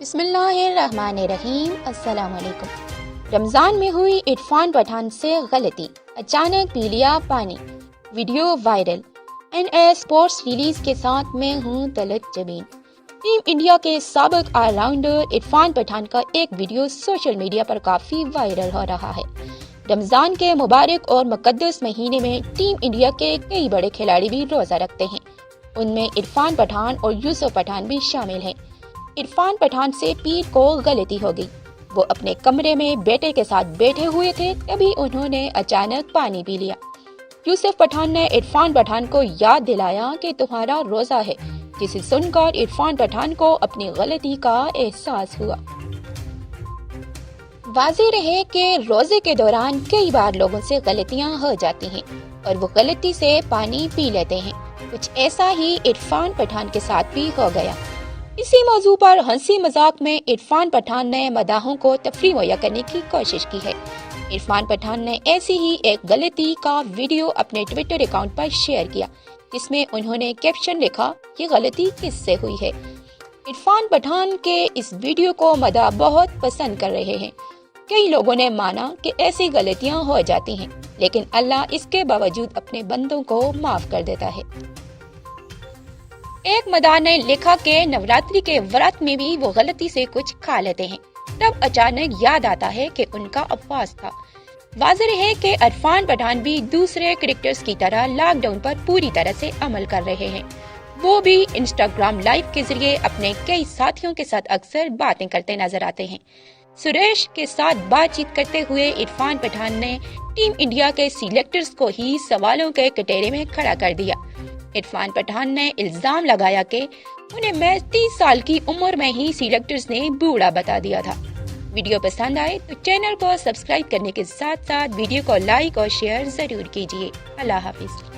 بسم اللہ الرحمن الرحیم۔ السلام علیکم۔ رمضان میں ہوئی عرفان پٹھان سے غلطی، اچانک پی لیا پانی، video viral. N A sports release کے ساتھ میں ہوں طلعت جبین۔ ٹیم انڈیا کے سابق آل راؤنڈر عرفان پٹھان کا ایک ویڈیو سوشل میڈیا پر کافی وائرل ہو رہا ہے۔ رمضان کے مبارک اور مقدس مہینے میں ٹیم انڈیا کے کئی بڑے کھلاڑی بھی روزہ رکھتے ہیں، ان میں عرفان پٹھان اور یوسف پٹھان بھی شامل ہیں۔ عرفان پٹھان سے پیر کو غلطی ہو گئی، وہ اپنے کمرے میں بیٹے کے ساتھ بیٹھے ہوئے تھے، تبھی انہوں نے اچانک پانی پی لیا۔ یوسف پٹھان نے عرفان پٹھان کو یاد دلایا کہ تمہارا روزہ ہے، جسے سن کر عرفان پٹھان کو اپنی غلطی کا احساس ہوا۔ واضح رہے کہ روزے کے دوران کئی بار لوگوں سے غلطیاں ہو جاتی ہیں اور وہ غلطی سے پانی پی لیتے ہیں۔ کچھ ایسا ہی عرفان پٹھان کے ساتھ بھی ہو گیا۔ اسی موضوع پر ہنسی مذاق میں عرفان پٹھان نے مداحوں کو تفریح مہیا کرنے کی کوشش کی ہے۔ عرفان پٹھان نے ایسی ہی ایک غلطی کا ویڈیو اپنے ٹویٹر اکاؤنٹ پر شیئر کیا، جس میں انہوں نے کیپشن لکھا، یہ غلطی کس سے ہوئی ہے۔ عرفان پٹھان کے اس ویڈیو کو مداح بہت پسند کر رہے ہیں۔ کئی لوگوں نے مانا کہ ایسی غلطیاں ہو جاتی ہیں، لیکن اللہ اس کے باوجود اپنے بندوں کو معاف کر دیتا ہے۔ ایک مداح نے لکھا کہ نوراتری کے ورت میں بھی وہ غلطی سے کچھ کھا لیتے ہیں، تب اچانک یاد آتا ہے کہ ان کا اپواس تھا۔ واضح ہے کہ عرفان پٹھان بھی دوسرے کرکٹرز کی طرح لاک ڈاؤن پر پوری طرح سے عمل کر رہے ہیں۔ وہ بھی انسٹاگرام لائیو کے ذریعے اپنے کئی ساتھیوں کے ساتھ اکثر باتیں کرتے نظر آتے ہیں۔ سریش کے ساتھ بات چیت کرتے ہوئے عرفان پٹھان نے ٹیم انڈیا کے سلیکٹرز کو ہی سوالوں کے کٹہرے میں کھڑا کر دیا۔ عرفان پٹھان نے الزام لگایا کہ انہیں محض 30 سال کی عمر میں ہی سلیکٹرز نے بوڑھا بتا دیا تھا۔ ویڈیو پسند آئے تو چینل کو سبسکرائب کرنے کے ساتھ ساتھ ویڈیو کو لائک اور شیئر ضرور کیجیے۔ اللہ حافظ۔